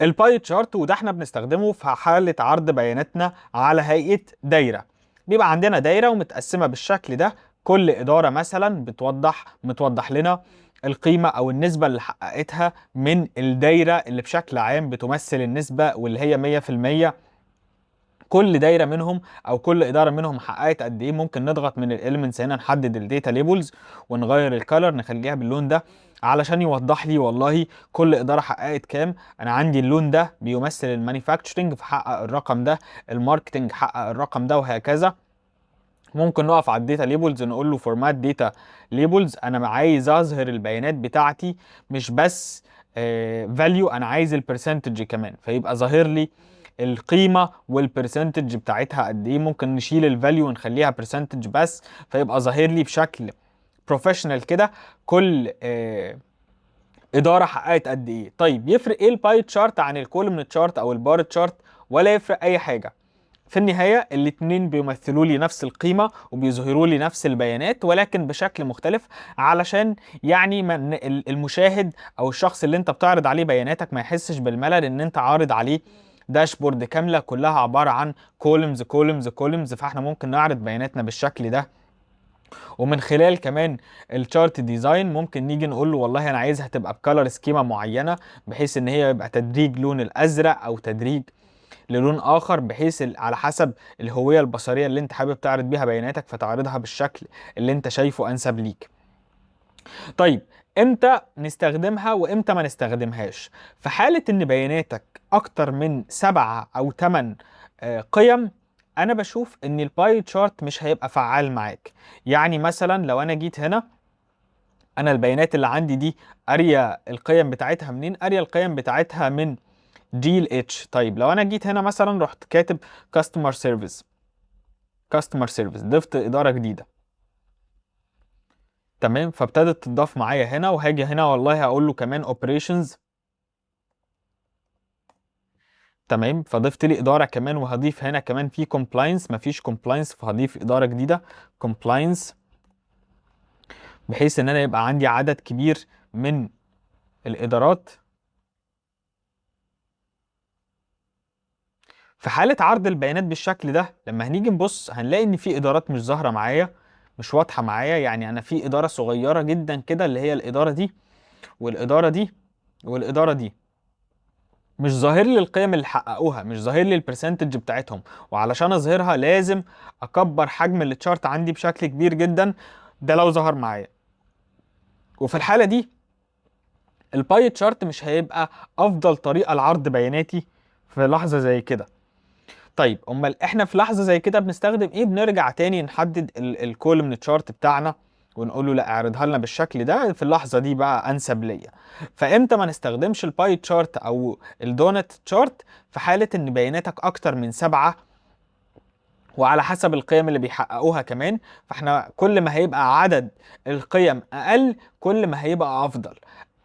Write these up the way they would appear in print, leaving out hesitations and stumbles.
الباي تشارت، وده احنا بنستخدمه في حالة عرض بياناتنا على هيئة دايرة. بيبقى عندنا دايرة ومتقسمة بالشكل ده، كل إدارة مثلا متوضح لنا القيمة أو النسبة اللي حققتها من الدايرة اللي بشكل عام بتمثل النسبة واللي هي 100%. كل دايره منهم او كل اداره منهم حققت قد ايه. ممكن نضغط من الاليمنتس هنا نحدد الداتا ليبلز ونغير الكالر نخليها باللون ده علشان يوضح لي والله كل اداره حققت كام. انا عندي اللون ده بيمثل المانيفاكتشرنج فحقق الرقم ده، الماركتنج حقق الرقم ده، وهكذا. ممكن نقف على الداتا ليبلز نقول له فورمات داتا ليبلز، انا عايز اظهر البيانات بتاعتي مش بس فاليو، انا عايز البرسنتج كمان، فيبقى ظاهر لي القيمه والبرسنتج بتاعتها قد ايه. ممكن نشيل الفاليو ونخليها برسنتج بس، فيبقى ظاهر لي بشكل بروفيشنال كده كل اداره حققت قد ايه. طيب يفرق ايه الباي تشارت عن الكولوم تشارت او البار تشارت؟ ولا يفرق اي حاجه. في النهاية الاتنين بيمثلوا لي نفس القيمة وبيظهروا لي نفس البيانات، ولكن بشكل مختلف، علشان يعني من المشاهد او الشخص اللي انت بتعرض عليه بياناتك ما يحسش بالملل ان انت عارض عليه داشبورد كاملة كلها عبارة عن كولمز كولمز كولمز. فاحنا ممكن نعرض بياناتنا بالشكل ده. ومن خلال كمان الشارت ديزاين ممكن نيجي نقول له والله انا عايزها تبقى بكالر سكيما معينة، بحيث ان هي يبقى تدريج لون الازرق او تدريج للون اخر، بحيث على حسب الهويه البصريه اللي انت حابب تعرض بيها بياناتك فتعرضها بالشكل اللي انت شايفه انسب ليك. طيب امتى نستخدمها وامتى ما نستخدمهاش؟ في حاله ان بياناتك اكتر من 7 او 8 قيم، انا بشوف ان الباي تشارت مش هيبقى فعال معاك. يعني مثلا لو انا جيت هنا، انا البيانات اللي عندي دي قاريه القيم بتاعتها منين؟ قاريه القيم بتاعتها من دي اتش. طيب لو انا جيت هنا مثلا رحت كاتب كاستمر سيرفيس، ضفت اداره جديده، تمام، فابتدت تضاف معايا هنا. وهاجي هنا والله هقول له كمان اوبريشنز، تمام، فضفت لي اداره كمان. وهضيف هنا كمان في كومبلاينس، مفيش كومبلاينس فهضيف اداره جديده كومبلاينس، بحيث ان انا يبقى عندي عدد كبير من الادارات. في حالة عرض البيانات بالشكل ده لما هنيجي نبص هنلاقي ان في ادارات مش ظاهرة معايا، مش واضحة معايا. يعني انا في ادارة صغيرة جدا كده اللي هي الادارة دي والادارة دي والادارة دي، مش ظاهر لي القيم اللي حققوها، مش ظاهر لي البرسنتج بتاعتهم. وعلشان اظهرها لازم اكبر حجم التشارت عندي بشكل كبير جدا، ده لو ظهر معايا. وفي الحالة دي الباي تشارت مش هيبقى افضل طريقة لعرض بياناتي في لحظة زي كده. طيب امال احنا في لحظه زي كده بنستخدم ايه؟ بنرجع تاني نحدد الكولوم تشارت بتاعنا ونقول له لا اعرضها لنا بالشكل ده، في اللحظه دي بقى انسب ليا. فامتى ما نستخدمش الباي تشارت او الدونت تشارت؟ في حاله ان بياناتك اكتر من 7 وعلى حسب القيم اللي بيحققوها كمان. فاحنا كل ما هيبقى عدد القيم اقل كل ما هيبقى افضل.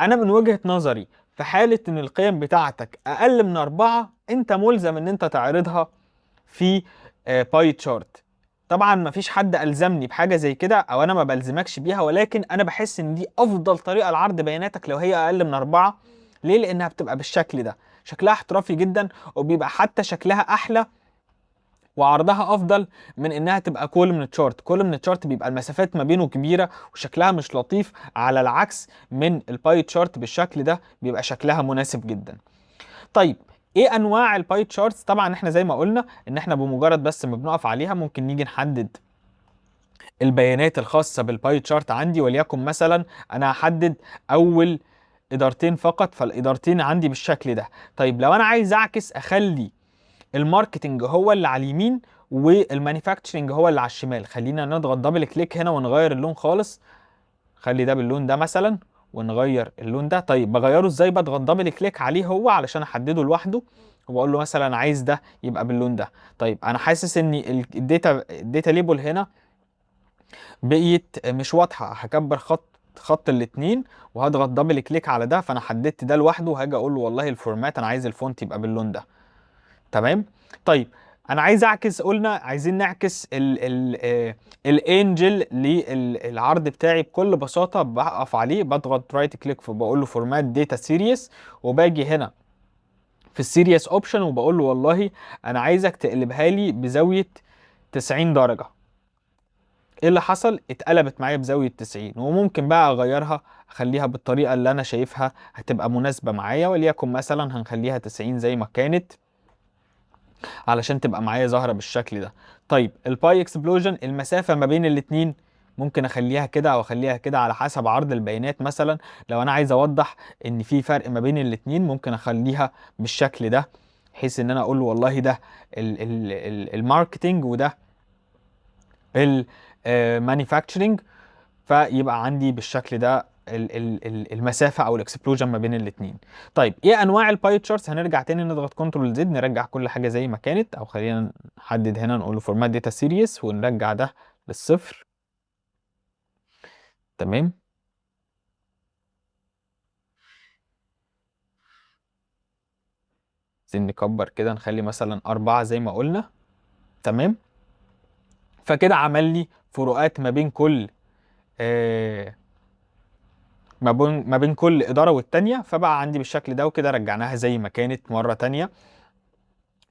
انا من وجهة نظري في حالة ان القيم بتاعتك اقل من 4 انت ملزم ان انت تعرضها في باي تشارت. طبعا مفيش حد الزمني بحاجه زي كده او انا ما بلزمكش بيها، ولكن انا بحس ان دي افضل طريقه لعرض بياناتك لو هي اقل من 4. ليه؟ لانها بتبقى بالشكل ده، شكلها احترافي جدا، وبيبقى حتى شكلها احلى وعرضها افضل من انها تبقى كولوم تشارت. كولوم تشارت بيبقى المسافات ما بينه كبيره وشكلها مش لطيف، على العكس من الباي تشارت بالشكل ده بيبقى شكلها مناسب جدا. طيب ايه انواع الباي تشارتس؟ طبعا احنا زي ما قلنا ان احنا بمجرد بس ما بنقف عليها ممكن نيجي نحدد البيانات الخاصه بالباي تشارت عندي. وليكن مثلا انا هحدد اول ادارتين فقط، فالادارتين عندي بالشكل ده. طيب لو انا عايز اعكس اخلي الماركتنج هو اللي على اليمين والمانيفاكتشرنج هو اللي على الشمال، خلينا نضغط دبل كليك هنا ونغير اللون خالص. خلي ده باللون ده مثلا ونغير اللون ده. طيب بغيره ازاي؟ بضغط دبل كليك عليه هو علشان احدده لوحده، وبقول له مثلا انا عايز ده يبقى باللون ده. طيب انا حاسس ان الداتا ليبل هنا بقيت مش واضحه، هكبر خط الاتنين وهضغط دبل كليك على ده، فانا حددت ده لوحده وهاجي اقول له والله الفورمات انا عايز الفونت يبقى باللون ده. تمام. طيب انا عايز اعكس، قلنا عايزين نعكس الانجل للعرض بتاعي. بكل بساطه بقف عليه بضغط رايت كليك فبقول له فورمات داتا سيريس، وباجي هنا في السيريس اوبشن وبقول له والله انا عايزك تقلبها لي بزاويه 90 درجه. ايه اللي حصل؟ اتقلبت معايا بزاويه 90. وممكن بقى اغيرها، اخليها بالطريقه اللي انا شايفها هتبقى مناسبه معايا، وليكن مثلا هنخليها 90 زي ما كانت علشان تبقى معايا ظاهره بالشكل ده. طيب الباي اكسبلوجن، المسافه ما بين الاتنين ممكن اخليها كده او اخليها كده على حسب عرض البيانات. مثلا لو انا عايز اوضح ان في فرق ما بين الاتنين ممكن اخليها بالشكل ده، بحيث ان انا اقول له والله ده الماركتنج وده المانيفاكتشرنج، فيبقى عندي بالشكل ده المسافه او الاكسبلوجن ما بين الاثنين. طيب ايه انواع الباي تشارتس؟ هنرجع تاني نضغط كنترول زد نرجع كل حاجه زي ما كانت، او خلينا نحدد هنا نقول له فورمات داتا سيريس ونرجع ده للصفر. تمام. عايزين نكبر كده نخلي مثلا 4 زي ما قلنا. تمام. فكده عمل لي فروقات ما بين كل آه ما بين كل اداره والتانيه، فبقى عندي بالشكل ده. وكده رجعناها زي ما كانت مره تانيه.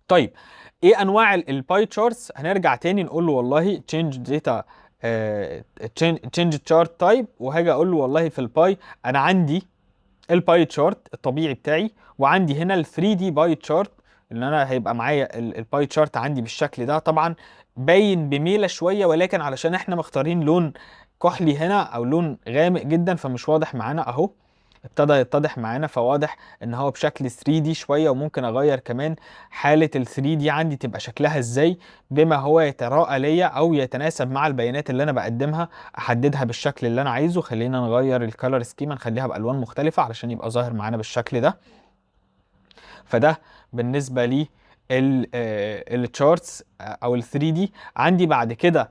طيب ايه انواع الباي تشارتس؟ هنرجع تاني نقول له والله تشينج داتا، تشينج تشارت تايب، وهاجي اقول له والله في الباي انا عندي الباي تشارت الطبيعي بتاعي، وعندي هنا ال 3 دي باي تشارت اللي انا هيبقى معايا الباي تشارت عندي بالشكل ده. طبعا باين بميله شويه، ولكن علشان احنا مختارين لون كحلي هنا او لون غامق جدا فمش واضح معانا اهو. ابتدى يتضح معانا، فواضح ان هو بشكل 3 دي شويه. وممكن اغير كمان حاله ال 3 دي عندي تبقى شكلها ازاي بما هو يتراءى ليا او يتناسب مع البيانات اللي انا بقدمها، احددها بالشكل اللي انا عايزه. خلينا نغير الكالر سكيما نخليها بالوان مختلفه علشان يبقى ظاهر معانا بالشكل ده. فده بالنسبه لي التشارتس او ال 3 دي. عندي بعد كده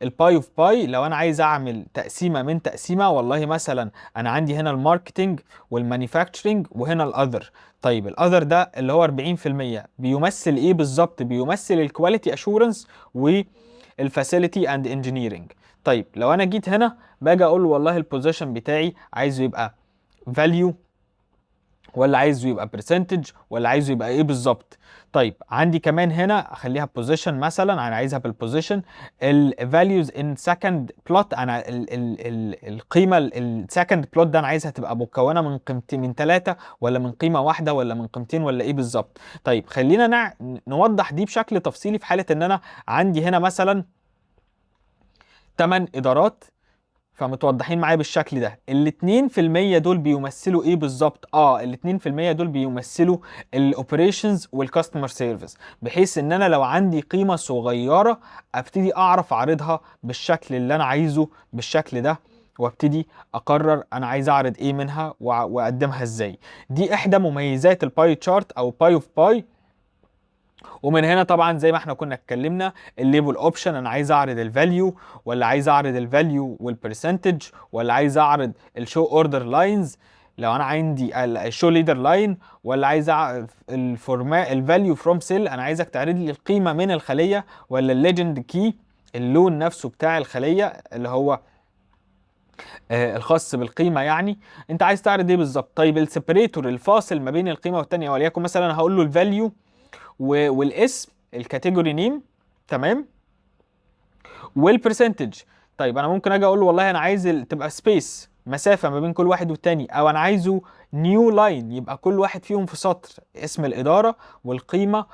الباي اوف باي، لو انا عايز اعمل تقسيمه من تقسيمه، والله مثلا انا عندي هنا الماركتنج والمانيفاكتشرنج وهنا الاذر. طيب الاذر ده اللي هو 40% بيمثل ايه بالظبط؟ بيمثل الكواليتي اشورنس والفاسيلتي اند انجينيرنج. طيب لو انا جيت هنا باجي اقول له والله البوزيشن بتاعي عايزه يبقى فاليو، ولا عايزه يبقى برسنتج، ولا عايزه يبقى ايه بالظبط؟ طيب عندي كمان هنا اخليها بوزيشن، مثلا انا عايزها بالبوزيشن. الفاليوز ان سكند بلوت، انا القيمه السكند بلوت ده انا عايزها تبقى مكونه من قيمتين، من 3 ولا من قيمه واحده ولا من قيمتين ولا ايه بالظبط؟ طيب خلينا نوضح دي بشكل تفصيلي في حاله ان انا عندي هنا مثلا 8 ادارات فمتوضحين معايا بالشكل ده. الاتنين في المية دول بيمثلوا ايه بالظبط؟ الاتنين في المية دول بيمثلوا الاوبريشنز والكاستمر سيرفيس، بحيث ان انا لو عندي قيمة صغيرة ابتدي اعرف اعرضها بالشكل اللي انا عايزه بالشكل ده، وابتدي اقرر انا عايز اعرض ايه منها واقدمها ازاي. دي احدى مميزات الباي تشارت او باي اوف باي. ومن هنا طبعا زي ما احنا كنا اتكلمنا الليبل اوبشن، انا عايز اعرض الفاليو ولا عايز اعرض الفاليو والبرسنتج ولا عايز اعرض الشو اوردر لاينز، لو انا عندي الشو ليدر لاين، ولا عايز اعرض الفورمات الفاليو فروم سيل، انا عايزك تعرض لي القيمه من الخليه، ولا الليجند كي اللون نفسه بتاع الخليه اللي هو الخاص بالقيمه يعني. انت عايز تعرض ايه بالظبط؟ طيب السيبريتور الفاصل ما بين القيمه والثانيه، وليكن مثلا هقول له الفاليو والاسم الكاتيجوري نيم، تمام، والبرسنتج. طيب انا ممكن اجي اقول له والله انا عايز تبقى سبيس مسافه ما بين كل واحد والتاني، او انا عايزه نيو لاين يبقى كل واحد فيهم في سطر اسم الاداره والقيمه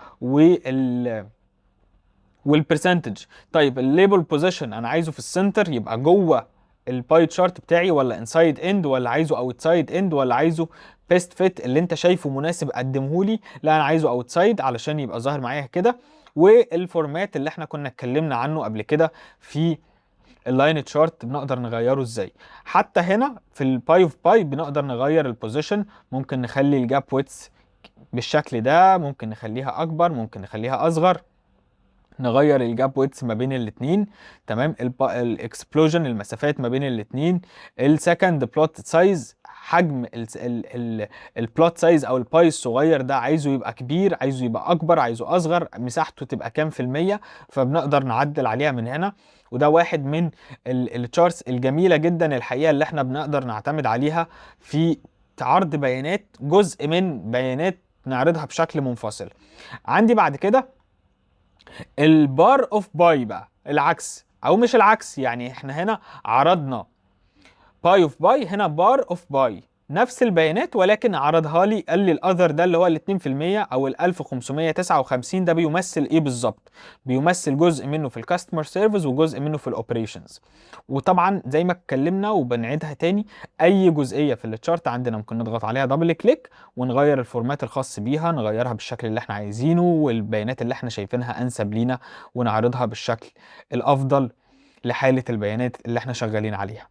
والبرسنتج. طيب الليبل بوزيشن انا عايزه في السنتر يبقى جوه الباي تشارت بتاعي، ولا انسايد اند، ولا عايزه اوتسايد اند، ولا عايزه بيست فيت اللي انت شايفه مناسب قدمه لي. لا انا عايزه اوتسايد علشان يبقى ظاهر معايا كده. والفورمات اللي احنا كنا اتكلمنا عنه قبل كده في اللاين تشارت بنقدر نغيره ازاي. حتى هنا في الباي اوف باي بنقدر نغير البوزيشن، ممكن نخلي الجاب ويتس بالشكل ده، ممكن نخليها اكبر، ممكن نخليها اصغر، نغير الجاب ويتس ما بين الاثنين. تمام. الاكسبلوجن المسافات ما بين الاثنين. السكند بلوت سايز حجم البلوت سايز او الباي الصغير ده، عايزه يبقى كبير، عايزه يبقى اكبر، عايزه اصغر، مساحته تبقى كام في المية، فبنقدر نعدل عليها من هنا. وده واحد من التشارتس الجميلة جدا الحقيقة اللي احنا بنقدر نعتمد عليها في عرض بيانات، جزء من بيانات نعرضها بشكل منفصل. عندي بعد كده البار اوف باي بقى العكس، او مش العكس، يعني احنا هنا عرضنا باي اوف باي، هنا بار اوف باي نفس البيانات ولكن عرضها لي، قال لي الاذر ده اللي هو ال 2% او ال 1559 ده بيمثل ايه بالظبط؟ بيمثل جزء منه في الكاستمر سيرفيس وجزء منه في الاوبريشنز. وطبعا زي ما اتكلمنا وبنعيدها تاني، اي جزئيه في التشارت عندنا ممكن نضغط عليها دبل كليك ونغير الفورمات الخاص بيها، نغيرها بالشكل اللي احنا عايزينه والبيانات اللي احنا شايفينها انسب لينا ونعرضها بالشكل الافضل لحاله البيانات اللي احنا شغالين عليها.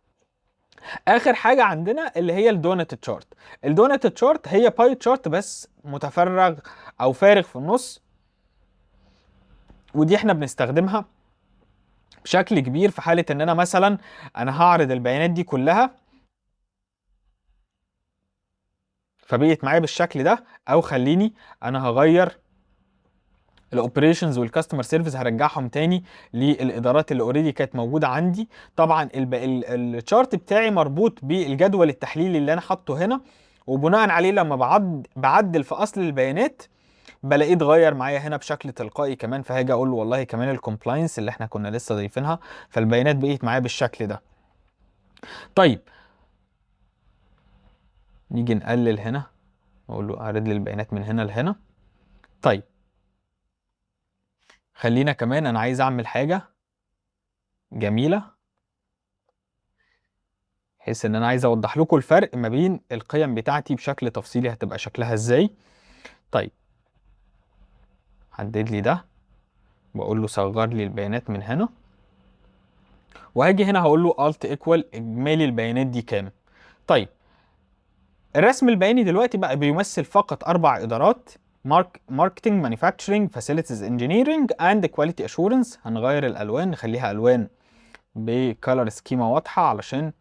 اخر حاجه عندنا اللي هي الدونت تشارت. الدونت تشارت هي باي تشارت بس متفرغ او فارغ في النص، ودي احنا بنستخدمها بشكل كبير في حاله ان انا مثلا انا هعرض البيانات دي كلها فبقيت معايا بالشكل ده، او خليني انا هغير الاوبريشنز والكاستمر سيرفيس هرجعهم تاني للادارات اللي اوريدي كانت موجوده عندي. طبعا الشارت بتاعي مربوط بالجدول التحليلي اللي انا حاطه هنا، وبناء عليه لما بعدل في اصل البيانات بلاقيه اتغير معايا هنا بشكل تلقائي كمان، فهاجي اقول له والله كمان الكومبلاينس اللي احنا كنا لسه ضايفينها، فالبيانات بقيت معايا بالشكل ده. طيب نيجي نقلل هنا، اقول له اعرض لي البيانات من هنا لهنا. طيب خلينا كمان انا عايز اعمل حاجه جميله، بحيث ان انا عايز اوضح لكم الفرق ما بين القيم بتاعتي بشكل تفصيلي هتبقى شكلها ازاي. طيب حدد لي ده واقول له صغر لي البيانات من هنا، وهاجي هنا هقول له alt equal اجمالي البيانات دي كام. طيب الرسم البياني دلوقتي بقى بيمثل فقط 4 ادارات: ماركتنج، مانيفاكتشرنج، فاسيلتيز انجينيرنج اند كواليتي اشورنس. هنغير الالوان نخليها الوان بكالر سكيما واضحه علشان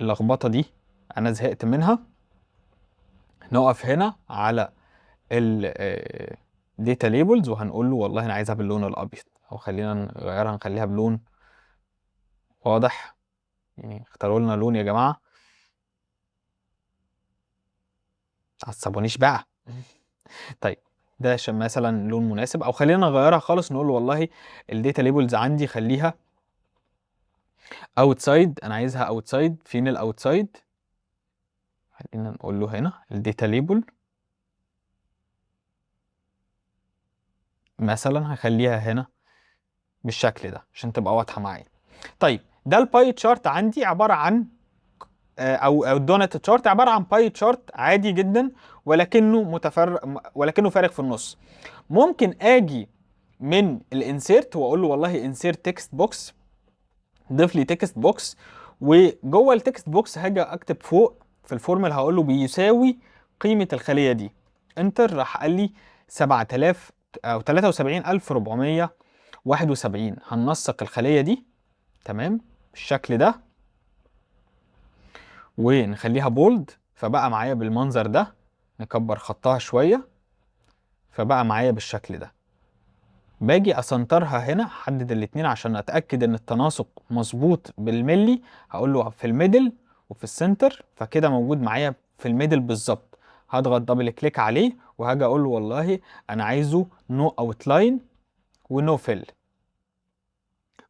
اللخبطه دي انا زهقت منها. نقف هنا على ال داتا ليبلز وهنقول له والله انا عايزها باللون الابيض، او خلينا نغيرها نخليها بلون واضح، يعني اختاروا لنا لون يا جماعه، متعصبونيش بقى. طيب ده عشان مثلا لون مناسب، او خلينا نغيرها خالص نقول له والله الداتا ليبلز عندي خليها اوتسايد، انا عايزها اوتسايد. فين الاوتسايد؟ خلينا نقول له هنا الداتا ليبل مثلا هخليها هنا بالشكل ده عشان تبقى واضحه معايا. طيب ده الباي تشارت عندي عباره عن او الدونت تشارت عباره عن باي تشارت عادي جدا، ولكنه فارغ في النص. ممكن اجي من الانسيرت واقول له والله انسيرت تكست بوكس، ضيف لي تكست بوكس، وجوه التكست بوكس هاجي اكتب فوق في الفورمولا هقول له بيساوي قيمه الخليه دي، انتر. راح قال لي 7000 او 73471. هننسق الخليه دي تمام بالشكل ده ونخليها بولد، فبقى معايا بالمنظر ده. نكبر خطها شويه فبقى معايا بالشكل ده. باجي اسنترها هنا، احدد الاتنين عشان اتاكد ان التناسق مظبوط بالملي. هقول له في الميدل وفي السنتر، فكده موجود معايا في الميدل بالظبط. هضغط دبل كليك عليه وهاجي اقول له والله انا عايزه نو اوتلاين ونو فيل،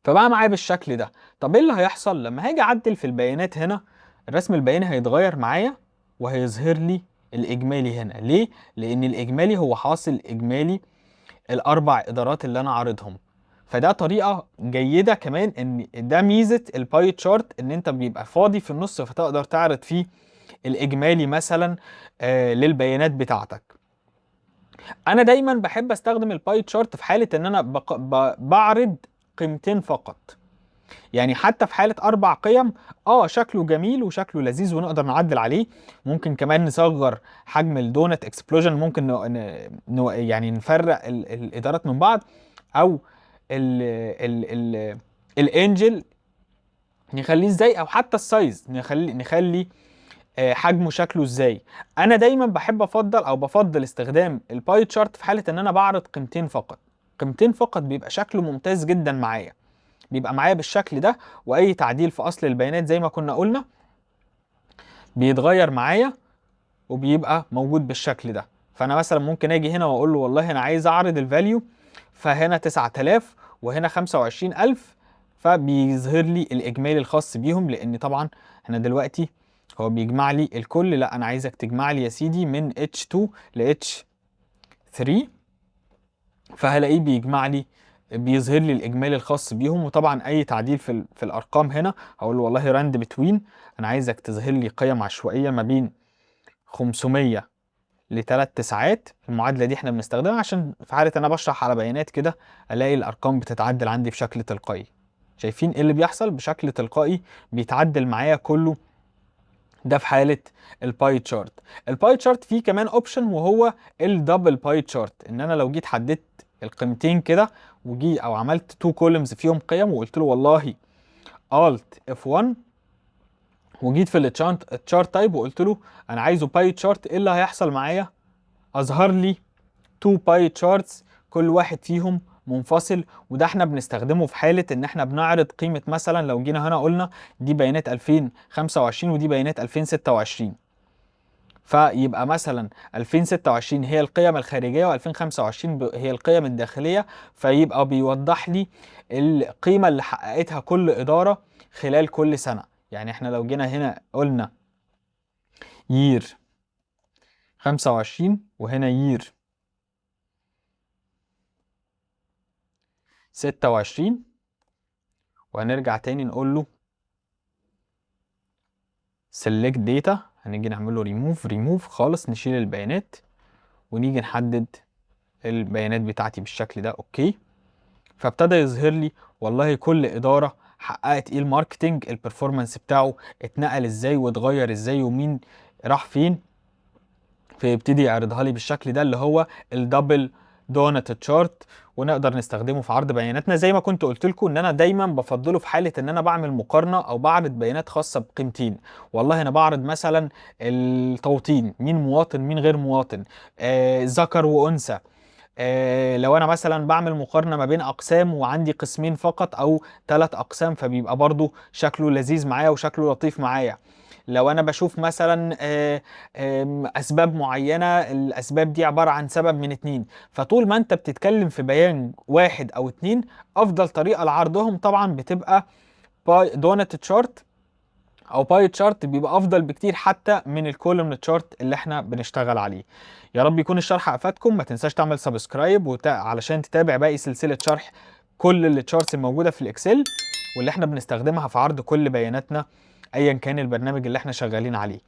فبقى معايا بالشكل ده. طب ايه اللي هيحصل لما هاجي اعدل في البيانات هنا؟ الرسم البياني هيتغير معايا وهيظهر لي الاجمالي هنا. ليه؟ لان الاجمالي هو حاصل اجمالي الاربع ادارات اللي انا عارضهم. فده طريقه جيده كمان، ان ده ميزه الباي تشارت، ان انت بيبقى فاضي في النص فتقدر تعرض فيه الاجمالي مثلا للبيانات بتاعتك. انا دايما بحب استخدم الباي تشارت في حاله ان انا بعرض قيمتين فقط، يعني حتى في حاله 4 قيم شكله جميل وشكله لذيذ ونقدر نعدل عليه. ممكن كمان نصغر حجم الدونت اكسبلوجن، ممكن يعني نفرق الادارات من بعض، او ال ال ال الانجل نخليه ازاي، او حتى السايز نخلي حجمه شكله ازاي. انا دايما بحب بفضل استخدام الباي تشارت في حاله ان انا بعرض قيمتين فقط. قيمتين فقط بيبقى شكله ممتاز جدا معايا، بيبقى معايا بالشكل ده، واي تعديل في اصل البيانات زي ما كنا قلنا بيتغير معايا وبيبقى موجود بالشكل ده. فانا مثلا ممكن اجي هنا واقول له والله انا عايز اعرض الفاليو، فهنا 9000 وهنا 25000، فبيظهر لي الاجمالي الخاص بيهم، لان طبعا احنا دلوقتي هو بيجمع لي الكل. لا انا عايزك تجمع لي يا سيدي من H2 ل H3، فهلاقيه بيجمع لي بيظهر لي الاجمالي الخاص بيهم. وطبعا اي تعديل في الارقام هنا هقول له والله راند بتوين، انا عايزك تظهر لي قيم عشوائيه ما بين 500 لثلاث تسعات. المعادله دي احنا بنستخدمها عشان في حاله انا بشرح على بيانات كده الاقي الارقام بتتعدل عندي بشكل تلقائي. شايفين ايه اللي بيحصل؟ بشكل تلقائي بيتعدل معايا كله. ده في حاله الباي تشارت. الباي تشارت فيه كمان اوبشن وهو الدبل باي تشارت، ان انا لو جيت حددت القيمتين كده وجي او عملت تو كولمز فيهم قيم وقلت له والله Alt F1، وجيت في التشارت تايب وقلت له انا عايزه باي تشارت، ايه اللي هيحصل معايا؟ اظهر لي تو باي تشارتس كل واحد فيهم منفصل. وده احنا بنستخدمه في حالة ان احنا بنعرض قيمة، مثلا لو جينا هنا قلنا دي بيانات 2025 ودي بيانات 2026، فيبقى مثلا 2026 هي القيم الخارجية و2025 هي القيم الداخلية، فيبقى بيوضح لي القيمة اللي حققتها كل إدارة خلال كل سنة. يعني احنا لو جينا هنا قلنا يير 25 وهنا يير 26، وهنرجع تاني نقول له select data، هنيجي نعمل له remove خالص، نشيل البيانات ونيجي نحدد البيانات بتاعتي بالشكل ده. اوكي، فابتدى يظهر لي والله كل إدارة حققت ايه، الماركتينج البرفورمانس بتاعه اتنقل ازاي واتغير ازاي ومين راح فين، فيبتدي يعرضها لي بالشكل ده اللي هو الدبل دونت تشارت. ونقدر نستخدمه في عرض بياناتنا زي ما كنت قلت لكم ان انا دايما بفضله في حاله ان انا بعمل مقارنه او بعرض بيانات خاصه بقيمتين. والله انا بعرض مثلا التوطين، مين مواطن مين غير مواطن، ذكر وانثى. لو انا مثلا بعمل مقارنه ما بين اقسام وعندي قسمين فقط او ثلاث اقسام، فبيبقى برضو شكله لذيذ معايا وشكله لطيف معايا. لو انا بشوف مثلا اسباب معينه، الاسباب دي عباره عن سبب من اتنين، فطول ما انت بتتكلم في بيان واحد او اتنين، افضل طريقه لعرضهم طبعا بتبقى باي دونت تشارت او باي تشارت، بيبقى افضل بكتير حتى من الكولوم تشارت اللي احنا بنشتغل عليه. يا رب يكون الشرح افادكم. ما تنساش تعمل سبسكرايب علشان تتابع باقي سلسله شرح كل التشارتس الموجوده في الاكسل واللي احنا بنستخدمها في عرض كل بياناتنا ايا كان البرنامج اللي احنا شغالين عليه.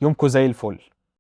يومكم زي الفل.